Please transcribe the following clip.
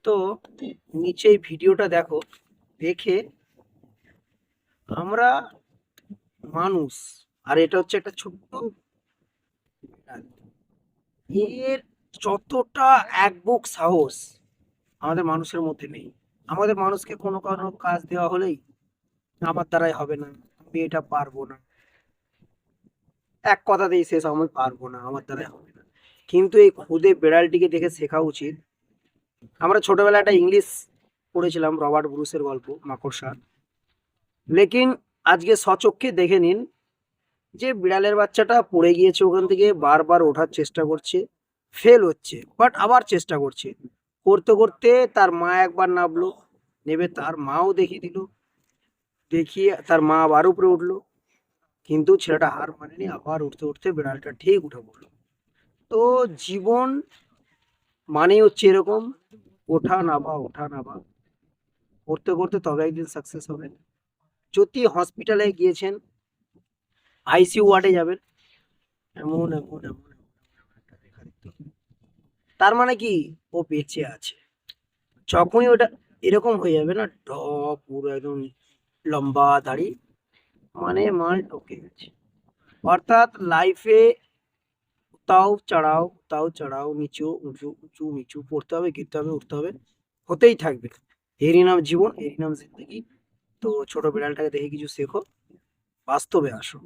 তো নিচে এই ভিডিওটা দেখো, দেখে আমরা মানুষ, আর এটা হচ্ছে একটা ছোট্ট বিড়াল। এর যতটা এক বুক সাহস আমাদের মানুষের মধ্যে নেই। আমাদের মানুষকে কোনো কোনো কাজ দেওয়া হলেই আমার দ্বারাই হবে না, আমি এটা পারবো না, এক কথাতেই শেষ, আমি পারবো না, আমার দ্বারাই হবে না। কিন্তু এই খুদে বিড়ালটিকে দেখে শেখা উচিত। আমরা ছোটবেলায় একটা ইংলিশ পড়েছিলাম, রবার্ট ব্রুসের গল্প মাকড়সা। লেকিন আজকে সচক্ষে দেখে নিন যে বিড়ালের বাচ্চাটা পড়ে গিয়েছে, ওখান থেকে বারবার ওঠার চেষ্টা করছে, ফেল হচ্ছে, বাট আবার চেষ্টা করছে, করতে করতে তার মা একবার নামলো, নেবে তার মাও দেখিয়ে দিল, দেখিয়ে তার মা আবার উপরে উঠলো, কিন্তু ছেলেটা হার মানেনি, আবার উঠতে উঠতে বিড়ালটা ঠিক উঠে পড়লো। তো জীবন মানেই হচ্ছে এরকম, ওঠা নামা ওঠা নামা করতে করতে তবে একদিন সাকসেস হবে। যদি হসপিটালে গিয়েছেন, আইসিইউ ওয়ার্ডে যাবেন, এমন এমন এমন এমন এমন একটা রেখা দেখতে হবে। তার মানে কি, ও বেঁচে আছে। যখনই ওটা এরকম হয়ে যাবে না, পুরো একদম লম্বা দাড়ি, মানে মাল টপকে গেছে। অর্থাৎ লাইফে উতাও চড়াও, নিচু উঁচু উঁচু নিচু, পড়তে হবে, গিরতে হবে, উঠতে হবে, হতেই থাকবে। এরই নাম জীবন, এরই নাম জিন্দগি। তো ছোট বিড়ালটাকে দেখে কিছু শেখো, বাস্তবে আসো।